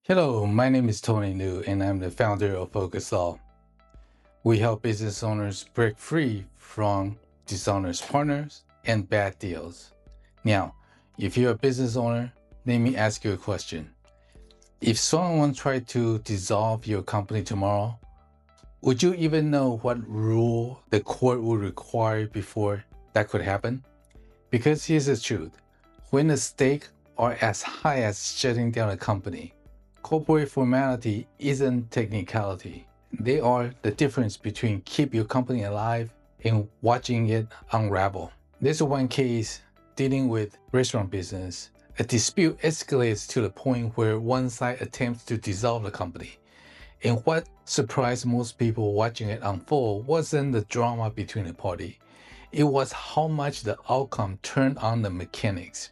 Hello, my name is Tony Liu, and I'm the founder of Focus All. We help business owners break free from dishonest partners and bad deals. Now, if you're a business owner, let me ask you a question. If someone tried to dissolve your company tomorrow, would you even know what rule the court would require before that could happen? Because here's the truth. When the stakes are as high as shutting down a company, corporate formality isn't technicality. They are the difference between keep your company alive and watching it unravel. There's one case dealing with restaurant business. A dispute escalates to the point where one side attempts to dissolve the company. And what surprised most people watching it unfold wasn't the drama between the party. It was how much the outcome turned on the mechanics.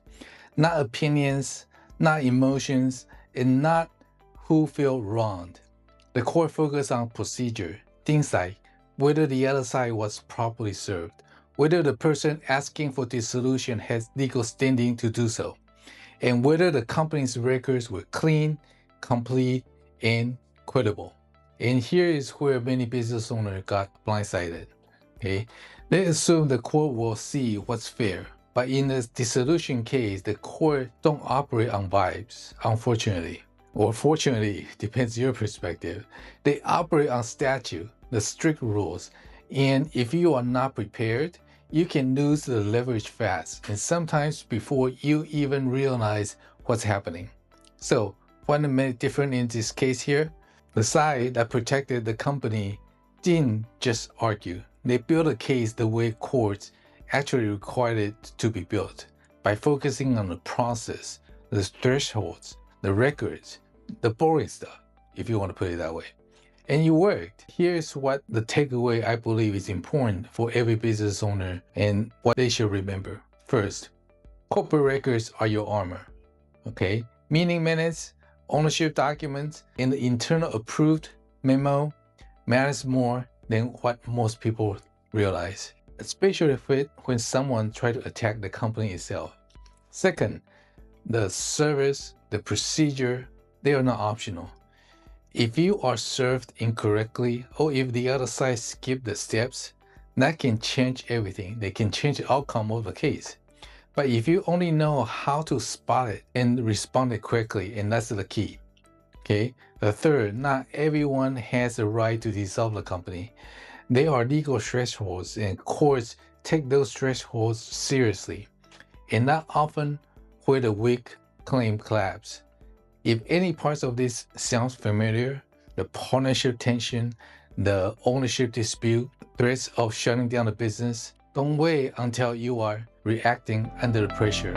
Not opinions, not emotions, and not who felt wronged. The court focused on procedure, things like whether the other side was properly served, whether the person asking for dissolution has legal standing to do so, and whether the company's records were clean, complete, and credible. And here is where many business owners got blindsided. Okay? They assume the court will see what's fair. But in the dissolution case, the court don't operate on vibes, unfortunately. Or fortunately, depends your perspective. They operate on statute, the strict rules. And if you are not prepared, you can lose the leverage fast, and sometimes before you even realize what's happening. So, what made it different in this case here? The side that protected the company didn't just argue. They built a case the way courts actually required it to be built, by focusing on the process, the thresholds, the records, the boring stuff, if you want to put it that way. And you worked. Here's what the takeaway I believe is important for every business owner and what they should remember. First, corporate records are your armor. Okay? Meeting minutes, ownership documents, and the internal approved memo matters more than what most people realize, especially when someone tries to attack the company itself. Second, the service, the procedure, they are not optional. If you are served incorrectly, or if the other side skipped the steps, that can change everything. They can change the outcome of the case. But if you only know how to spot it and respond it quickly, and that's the key. Okay. The third, not everyone has the right to dissolve the company. There are legal thresholds, and courts take those thresholds seriously. And not often where the weak claim collapse. If any parts of this sounds familiar, the partnership tension, the ownership dispute, threats of shutting down the business, don't wait until you are reacting under the pressure.